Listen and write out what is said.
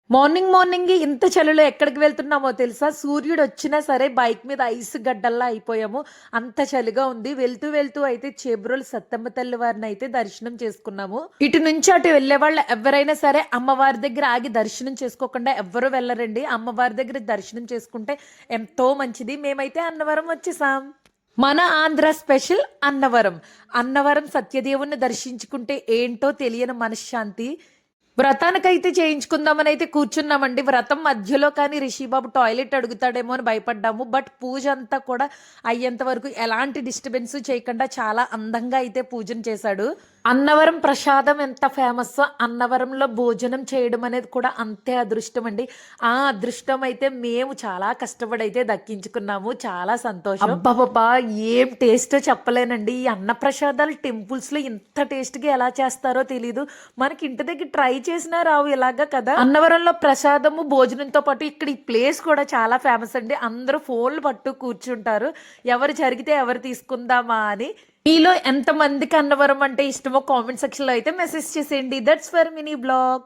Morning morning ఇంత చలిలో ఎక్కడికి వెళ్తున్నామో తెలుసా? సూర్యుడు వచ్చినా సరే బైక్ మీద ఐస్ గడ్డల్లా అయిపోయాము. అంత చలిగా ఉంది. వెళ్తూ వెళ్తూ అయితే చేబ్రోలు సత్తమ్మ తల్లి వారిని అయితే దర్శనం చేసుకున్నాము. ఇటు నుంచి అటు వెళ్ళే వాళ్ళు ఎవరైనా సరే అమ్మవారి దగ్గర ఆగి దర్శనం చేసుకోకుండా ఎవ్వరూ వెళ్ళరండి. అమ్మవారి దగ్గర దర్శనం చేసుకుంటే ఎంతో మంచిది. మేమైతే అన్నవరం వచ్చేసాం. మన ఆంధ్ర స్పెషల్ అన్నవరం. అన్నవరం సత్యదేవుని దర్శించుకుంటే ఏంటో తెలియని మనశ్శాంతి. వ్రతానికైతే చేయించుకుందామని అయితే కూర్చున్నామండి. వ్రతం మధ్యలో కానీ రిషిబాబు టాయిలెట్ అడుగుతాడేమో అని భయపడ్డాము. బట్ పూజ అంతా కూడా అయ్యేంత వరకు ఎలాంటి డిస్టర్బెన్స్ చేయకుండా చాలా అందంగా అయితే పూజను చేశాడు. అన్నవరం ప్రసాదం ఎంత ఫేమస్, అన్నవరంలో భోజనం చేయడం అనేది కూడా అంతే అదృష్టం అండి. ఆ అదృష్టం అయితే మేము చాలా కష్టపడి అయితే దక్కించుకున్నాము. చాలా సంతోషం. అబ్బాబాబా ఏం టేస్టో చెప్పలేనండి. ఈ అన్న ప్రసాదాలు టెంపుల్స్ లో ఇంత టేస్ట్ గా ఎలా చేస్తారో తెలీదు. మనకి ఇంటి దగ్గర ట్రై చేసినా రావు ఇలాగా కదా. అన్నవరంలో ప్రసాదము భోజనంతో పాటు ఇక్కడ ఈ ప్లేస్ కూడా చాలా ఫేమస్ అండి. అందరూ ఫోన్లు పట్టు కూర్చుంటారు, ఎవరు జరిగితే ఎవరు తీసుకుందామా అని. మీలో ఎంతమందికి అన్నవరం అంటే ఇష్టమో కామెంట్ సెక్షన్లో అయితే మెసేజ్ చేసేయండి. That's for mini blog.